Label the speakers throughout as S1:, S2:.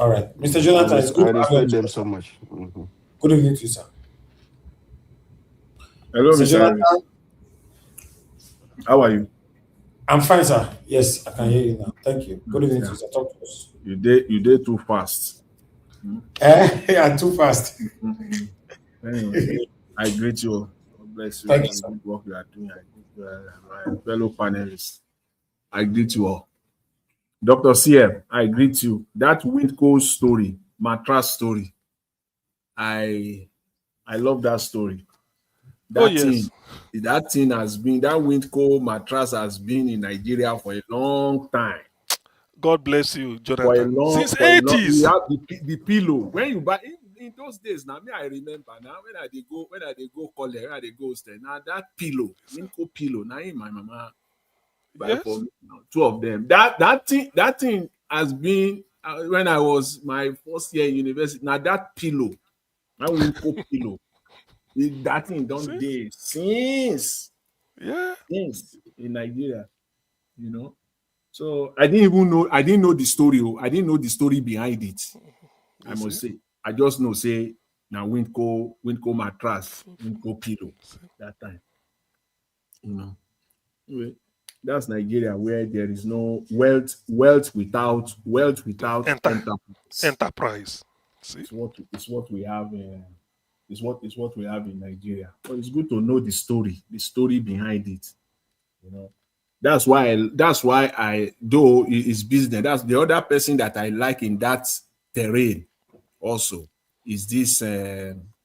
S1: All right. Mr. Jonathan, it's good
S2: I
S1: to have you on
S2: respect
S1: the
S2: them
S1: show,
S2: so
S1: sir.
S2: much.
S1: Good evening to you, sir.
S3: Hello,
S1: Mr.
S3: Mr. Harris.
S1: Jonathan,
S3: How are you?
S1: I'm fine, sir. Yes, I can hear you now. Thank you. Good evening to
S3: Yeah.
S1: you, sir. Talk to us.
S3: You did too fast.
S1: Yeah, too fast.
S3: Anyway, I greet you all. God bless you
S1: Thank
S3: for
S1: you,
S3: the
S1: sir.
S3: good work you are doing. I greet my fellow panelists. I greet you all. Dr. CM, I greet you. That Windco story, mattress story, I I love that story.
S4: Oh
S3: That
S4: yes.
S3: thing, that Windco mattress has been in Nigeria for a long time.
S4: God bless you,
S3: For a
S4: Jonathan.
S3: long,
S4: Since
S3: for a long, we
S4: 80s.
S3: have the pillow. When you buy in those days, now me I remember now when I dey go college, when I dey go stay. Now that pillow, Winco pillow, now in my mama buy for
S4: Yes.
S3: me. Two of them. That thing has been when I was my first year in university. Now that pillow, that Winco pillow, that thing don't
S4: See?
S3: day
S4: Yeah.
S3: since in Nigeria, you know. So I didn't know the story. I didn't know the story behind it. I
S4: You see?
S3: must say. I just know say now Windco mattress, Windco pillow that time. You know. Anyway, that's Nigeria where there is no wealth without
S4: Enter
S3: enterprise.
S4: enterprise. See?
S3: It's what we have it's what we have in Nigeria. But it's good to know the story behind it. You know. That's why I though it's business. That's the other person that I like in that terrain also is this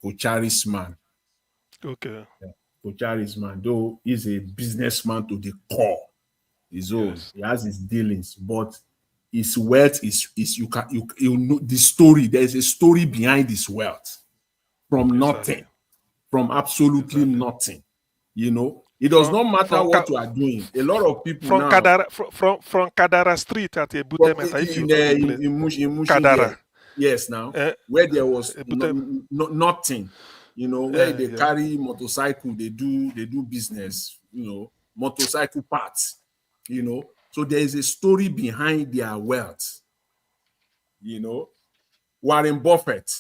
S3: Kocharis man.
S4: Okay.
S3: Kocharis man, though he's a businessman to the core, his own.
S4: Yes.
S3: He has his dealings, but his wealth is you know the story. There's a story behind his wealth from nothing,
S4: Exactly.
S3: from absolutely
S4: Exactly.
S3: nothing. You know, it does
S4: From
S3: not matter
S4: from
S3: what you are doing. A lot of people
S4: from
S3: now
S4: Kadara Street at
S3: from
S4: Ebutemeta, if you
S3: in
S4: know the place.
S3: Mushi
S4: Kadara.
S3: there, yes, now
S4: Eh,
S3: where there was
S4: Ebutem.
S3: nothing, where they
S4: Yeah.
S3: carry motorcycle, they do business, motorcycle parts, so there is a story behind their wealth, you know. Warren Buffett,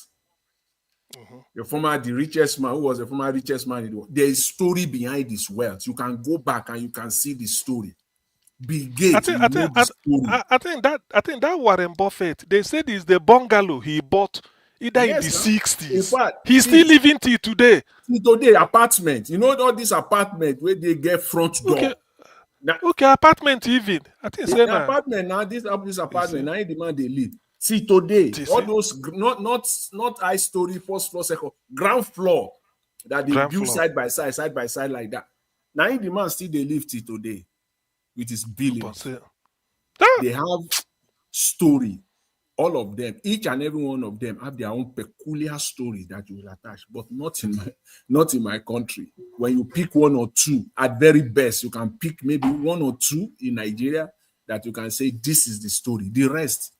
S3: the richest man, who was the former richest man in the world. There is story behind his wealth. You can go back and you can see the story. Bill
S4: I
S3: Gates,
S4: think
S3: you
S4: I
S3: know
S4: think
S3: the story.
S4: I think that Warren Buffett, they said is the bungalow he bought either in the
S3: Yes, now. In
S4: 60s.
S3: fact,
S4: He's still living till today.
S3: see today apartment. You know all these apartment where they get front
S4: Okay,
S3: door. Now
S4: okay, apartment even. I think say
S3: the
S4: now.
S3: apartment now, this
S4: You
S3: apartment
S4: see,
S3: now the man they live. See today,
S4: you
S3: all
S4: see,
S3: those not high story, first floor, second, ground floor that they
S4: ground
S3: build
S4: floor.
S3: side by side like that. Now the man still they live till today with his
S4: Upon
S3: billions.
S4: say, ah,
S3: They have story. All of them, each and every one of them have their own peculiar story that you will attach, but not in my country. When you pick one or two, at very best, you can pick maybe one or two in Nigeria that you can say this is the story. The rest,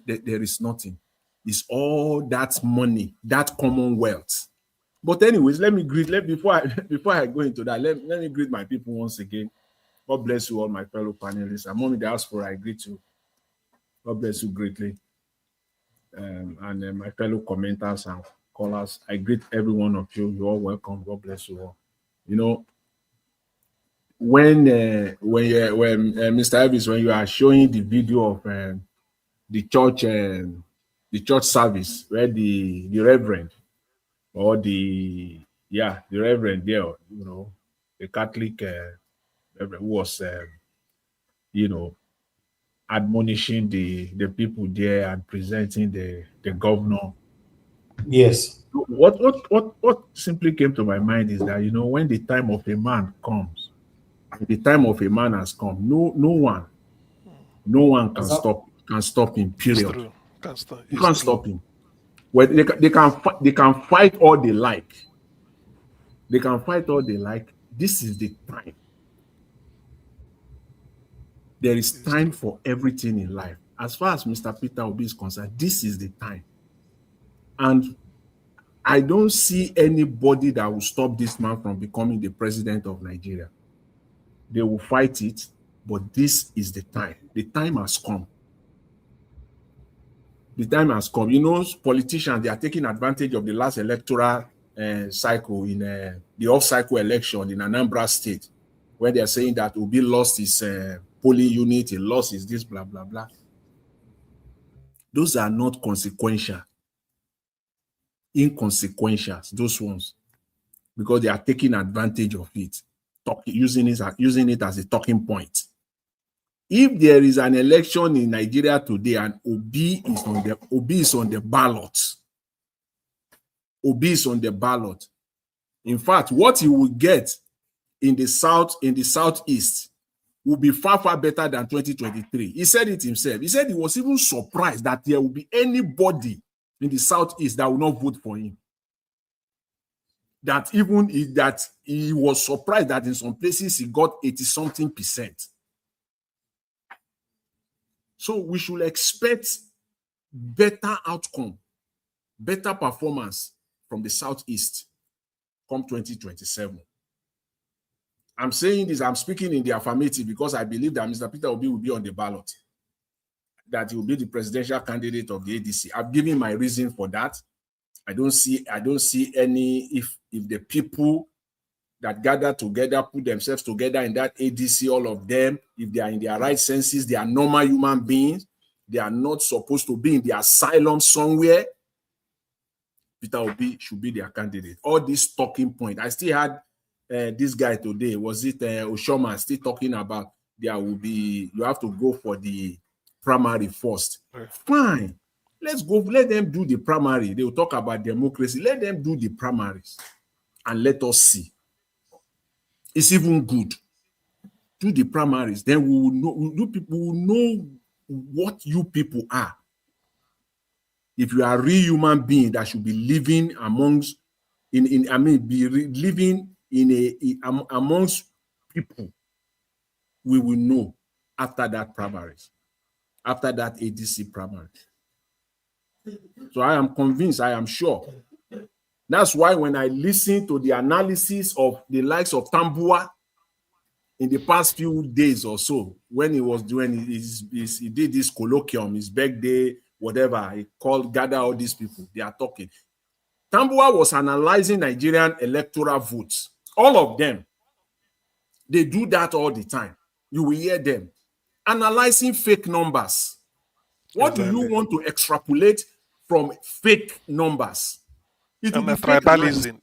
S3: there is nothing. It's all that money, that commonwealth. But anyways, before I before I go into that, let me greet my people once again. God bless you all, my fellow panelists. I'm on the diaspora. I greet you. God bless you greatly. And my fellow commenters and callers. I greet every one of you. You're all welcome. God bless you all. You know, when Mr. Elvis, when you are showing the video of the church the church service where the reverend or the reverend there, the Catholic reverend who was you know admonishing the people there and presenting the governor.
S1: Yes.
S3: What simply came to my mind is that when the time of a man comes, the time of a man has come. No one
S1: Exactly.
S3: can stop him.
S4: it's
S3: Period.
S4: true. Can't stop.
S3: You
S4: It's
S3: can't
S4: true.
S3: stop him. Well, they can fight all they like. They can fight all they like. This is the time. There is
S4: It's
S3: time
S4: true.
S3: for everything in life. As far as Mr. Peter Obi is concerned, this is the time. And I don't see anybody that will stop this man from becoming the president of Nigeria. They will fight it, but this is the time. The time has come. The time has come. You know, politicians, they are taking advantage of the last electoral cycle in the off-cycle election in Anambra State, where they are saying that Obi lost his polling unit, he lost his this, blah, blah, blah. Those are not consequential. Inconsequential, those ones, because they are taking advantage of it, using it as a talking point. If there is an election in Nigeria today and Obi is on the ballot, Obi is on the ballot. In fact, what he will get in the southeast will be far, far better than 2023. He said it himself. He said he was even surprised that there will be anybody in the southeast that will not vote for him. That he was surprised that in some places he got 80-something%. So we should expect better outcome, better performance from the southeast come 2027. I'm saying this, I'm speaking in the affirmative because I believe that Mr. Peter Obi will be on the ballot, that he will be the presidential candidate of the ADC. I've given my reason for that. I don't see any, if the people that gather together, put themselves together in that ADC, all of them, if they are in their right senses, they are normal human beings, they are not supposed to be in the asylum somewhere, Peter Obi should be their candidate. All this talking point. I still had this guy today, was it Oshoma, still talking about you have to go for the primary first. Fine. Let's go, let them do the primary. They will talk about democracy. Let them do the primaries and let us see. It's even good. Do the primaries. Then we will know, people will know what you people are. If you are a real human being that should be living amongst, amongst people, we will know after that primaries, after that ADC primary. So I am convinced, I am sure. That's why when I listen to the analysis of the likes of Tambua in the past few days or so, when he was doing he did this colloquium, his birthday, whatever, he gather all these people, they are talking. Tambua was analyzing Nigerian electoral votes. All of them. They do that all the time. You will hear them. Analyzing fake numbers. What do you want to extrapolate from fake numbers? It will be
S4: tribalism.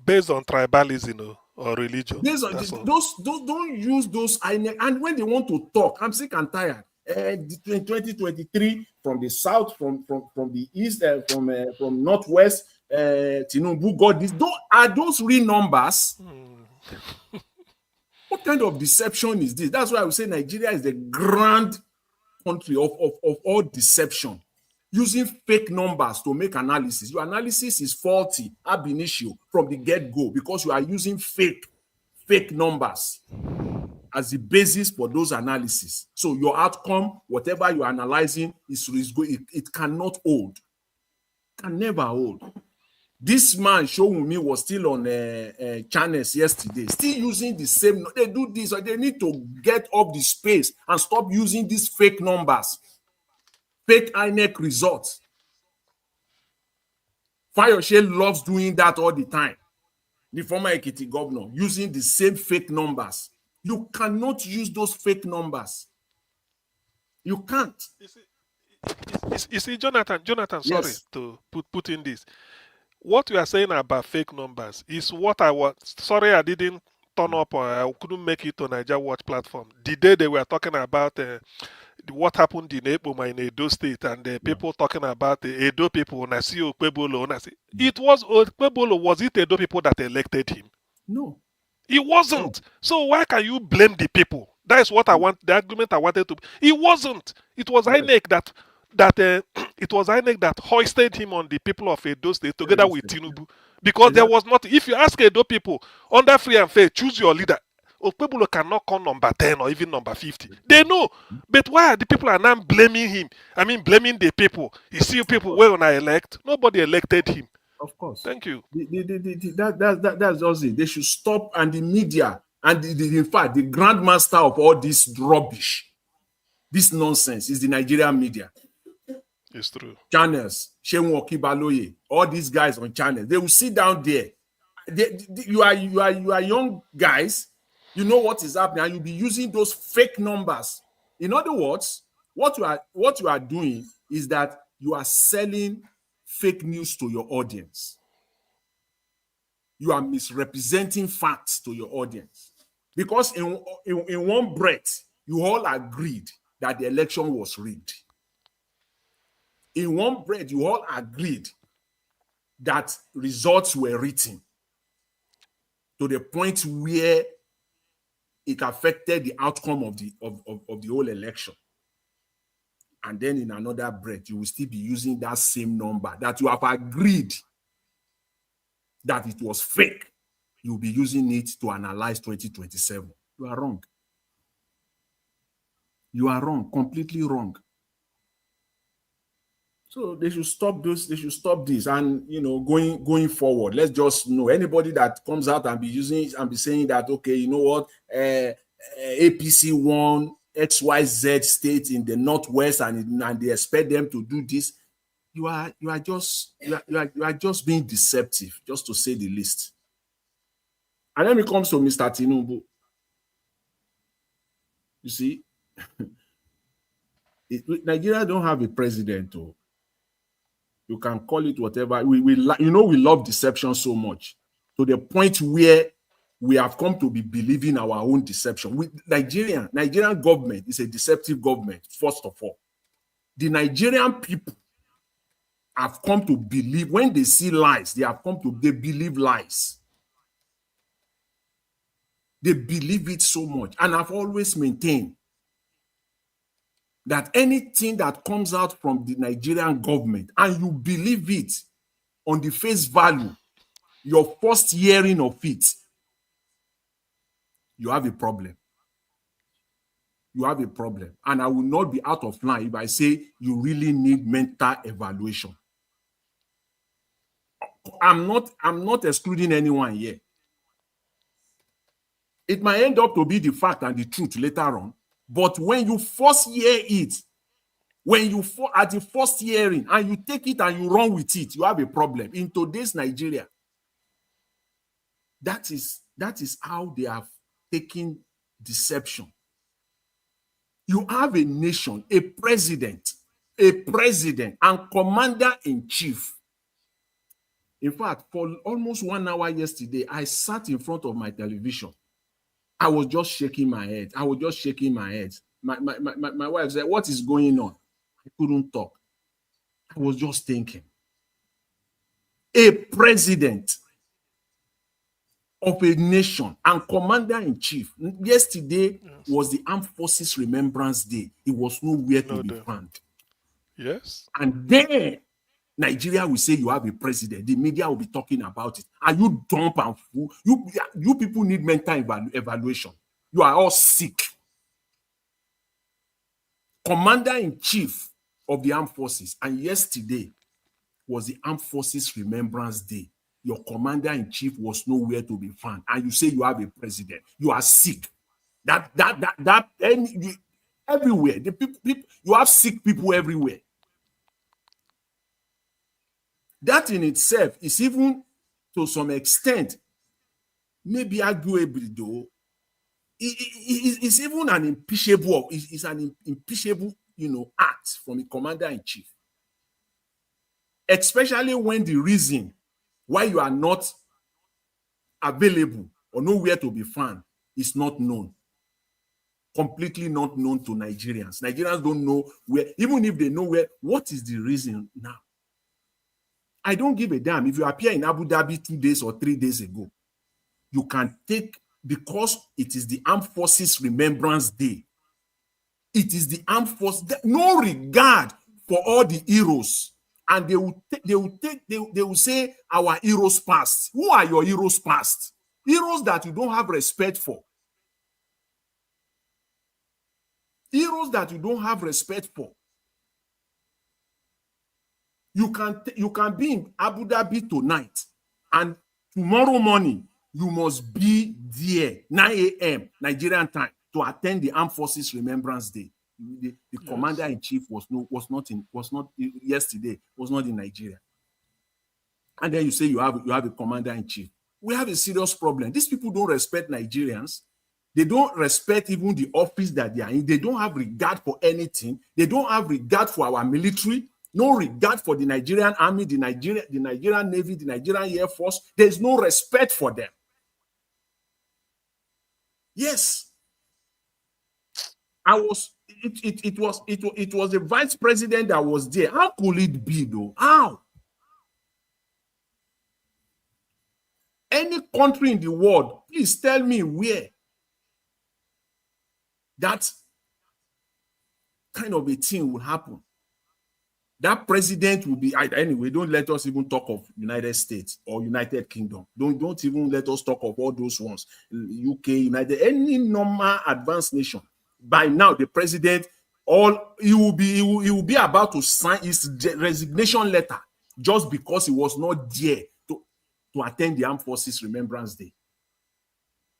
S4: Based on tribalism or religion.
S3: Those don't use those. And when they want to talk, I'm sick and tired. 2023 from the south, from the east, from northwest, Tinubu got this. Are those real numbers? What kind of deception is this? That's why I would say Nigeria is the grand country of all deception. Using fake numbers to make analysis. Your analysis is faulty ab initio from the get-go because you are using fake numbers as the basis for those analyses. So your outcome, whatever you're analyzing, it cannot hold. Can never hold. This man, Showunmi, was still on channels yesterday, still using the same. They do this, or they need to get up the space and stop using these fake numbers, fake INEC results. Fayose loves doing that all the time. The former Ekiti governor, using the same fake numbers. You cannot use those fake numbers. You can't.
S4: You see, Jonathan,
S3: Yes.
S4: sorry to put in this. What you are saying about fake numbers is what I was. Sorry, I didn't turn up or I couldn't make it on Niger Watch platform. The day they were talking about what happened in Eboma in Edo State and the people talking about the Edo people, Nasi Okpebolo. It was Okpebolo. Was it Edo people that elected him?
S3: No.
S4: It wasn't. So why can you blame the people? That is what I want. The argument I wanted to. It wasn't. It was INEC it was INEC that hoisted him on the people of Edo State together with Tinubu, because there was not. If you ask Edo people under free and fair, choose your leader. Okpebolo cannot come number 10 or even number 50. They know, but why are the people are now blaming him? I mean, blaming the people. You see, people when I elect, nobody elected him.
S3: Of course.
S4: Thank you.
S3: That's just it. They should stop, and the media and in fact the grandmaster of all this rubbish, this nonsense is the Nigerian media.
S4: It's true.
S3: channels, Shehu Okibaloye, all these guys on channels, they will sit down there. You are young guys, you know what is happening, and you'll be using those fake numbers. In other words, what you are doing is that you are selling fake news to your audience. You are misrepresenting facts to your audience. Because in one breath, you all agreed that the election was rigged. In one breath, you all agreed that results were written to the point where it affected the outcome of the whole election. And then in another breath, you will still be using that same number that you have agreed that it was fake. You'll be using it to analyze 2027. You are wrong. You are wrong, completely wrong. So they should stop this. They should stop this. And going forward, let's just know anybody that comes out and be using and be saying that, okay, you know what, APC won XYZ state in the Northwest and they expect them to do this. You are just being deceptive, just to say the least. And then it comes to Mr. Tinubu. You see, Nigeria don't have a president. You can call it whatever. We love deception so much to the point where we have come to be believing our own deception. Nigerian government is a deceptive government, first of all. The Nigerian people have come to believe, when they see lies, they believe lies. They believe it so much. And I've always maintained that anything that comes out from the Nigerian government and you believe it on the face value, your first hearing of it, you have a problem. You have a problem. And I will not be out of line if I say you really need mental evaluation. I'm not excluding anyone here. It might end up to be the fact and the truth later on. But when you first hear it, at the first hearing, and you take it and you run with it, you have a problem. In today's Nigeria, that is how they have taken deception. You have a nation, a president, and commander-in-chief. In fact, for almost 1 hour yesterday, I sat in front of my television. I was just shaking my head. My wife said, "What is going on?" I couldn't talk. I was just thinking. A president of a nation and commander-in-chief. Yesterday was the Armed Forces Remembrance Day. It was nowhere to be found.
S4: Yes.
S3: And then Nigeria will say you have a president. The media will be talking about it. Are you dumb and fool? You people need mental evaluation. You are all sick. Commander-in-chief of the armed forces, and yesterday was the Armed Forces Remembrance Day. Your commander-in-chief was nowhere to be found, and you say you have a president. You are sick. Everywhere. The people, you have sick people everywhere. That in itself is even, to some extent, maybe arguable though. It's even an impeachable. It's an impeachable, act from a commander-in-chief. Especially when the reason why you are not available or nowhere to be found is not known. Completely not known to Nigerians. Nigerians don't know where, even if they know where, what is the reason now? I don't give a damn if you appear in Abu Dhabi 2 days or 3 days ago. You can take, because it is the Armed Forces Remembrance Day. It is the Armed Forces, no regard for all the heroes. And they will say our heroes past. Who are your heroes past? Heroes that you don't have respect for. Heroes that you don't have respect for. You can be in Abu Dhabi tonight, and tomorrow morning you must be there 9 a.m. Nigerian time to attend the Armed Forces Remembrance Day. The commander in chief was not yesterday, was not in Nigeria. And then you say you have a commander in chief. We have a serious problem. These people don't respect Nigerians. They don't respect even the office that they are in. They don't have regard for anything. They don't have regard for our military, no regard for the Nigerian army, the Nigerian Navy, the Nigerian Air Force. There's no respect for them. Yes. It was the vice president that was there. How could it be though? How? Any country in the world, please tell me where that kind of a thing will happen. That president will be, anyway, don't let us even talk of United States or United Kingdom. Don't even let us talk of all those ones. UK, United, any normal advanced nation. By now, the president, he will be about to sign his resignation letter just because he was not there to attend the Armed Forces Remembrance Day.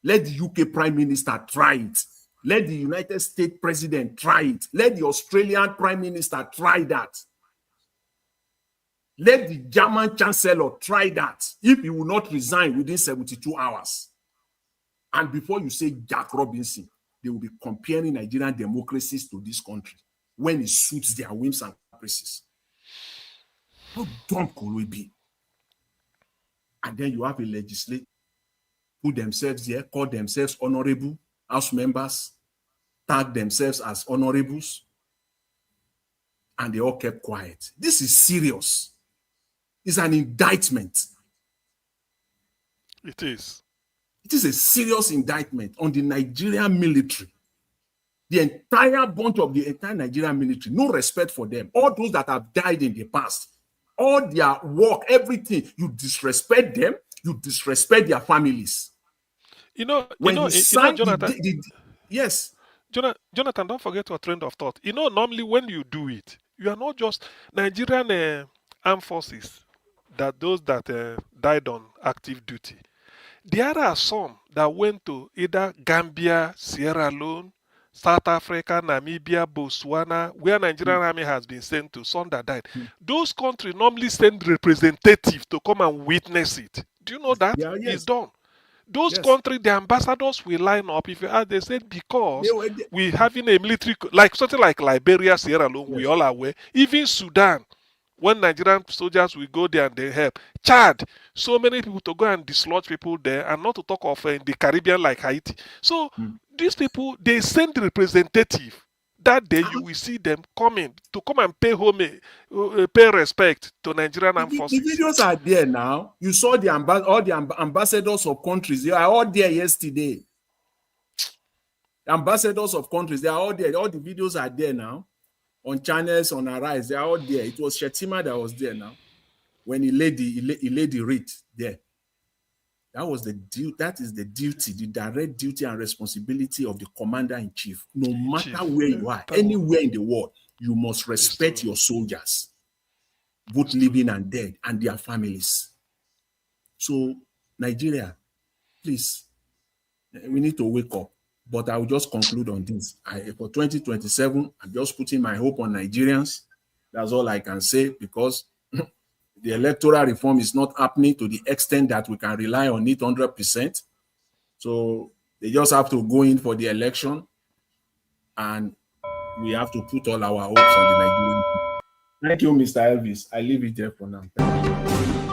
S3: Let the UK Prime Minister try it. Let the United States President try it. Let the Australian Prime Minister try that. Let the German Chancellor try that if he will not resign within 72 hours. And before you say Jack Robinson, they will be comparing Nigerian democracies to this country when it suits their whims and caprices. How dumb could we be? And then you have a legislature put themselves there, call themselves honorable House members, tag themselves as honorables, and they all kept quiet. This is serious. It's an indictment.
S4: It is.
S3: It is a serious indictment on the Nigerian military. The entire bunch of the entire Nigerian military, no respect for them. All those that have died in the past, all their work, everything, you disrespect them, you disrespect their families.
S4: Jonathan.
S3: Yes.
S4: Jonathan, don't forget your trend of thought. Normally when you do it, you are not just Nigerian armed forces, those that died on active duty. There are some that went to either Gambia, Sierra Leone, South Africa, Namibia, Botswana, where Nigerian army has been sent to, some that died. Those countries normally send representatives to come and witness it. Do you know that?
S3: Yeah, yes.
S4: It's done. Those countries, the ambassadors will line up. If you ask, they said because we having a military, like something like Liberia, Sierra Leone, we all are aware. Even Sudan, when Nigerian soldiers will go there and they help. Chad, so many people to go and dislodge people there, and not to talk of in the Caribbean like Haiti. So these people, they send the representative. That day you will see them coming to come and pay pay respect to Nigerian armed forces.
S3: The videos are there now. You saw all the ambassadors of countries. They are all there yesterday. The ambassadors of countries, they are all there. All the videos are there now. On channels, on Arise, they are all there. It was Shetima that was there now. When he laid the wreath there. That is the duty, the direct duty and responsibility of the commander-in-chief. No matter where you are, anywhere in the world, you must respect your soldiers, both living and dead, and their families. So, Nigeria, please, we need to wake up. But I will just conclude on this. For 2027, I'm just putting my hope on Nigerians. That's all I can say, because the electoral reform is not happening to the extent that we can rely on it 100%. So they just have to go in for the election, and we have to put all our hopes on the Nigerian people. Thank you, Mr. Elvis. I leave it there for now. Thank you.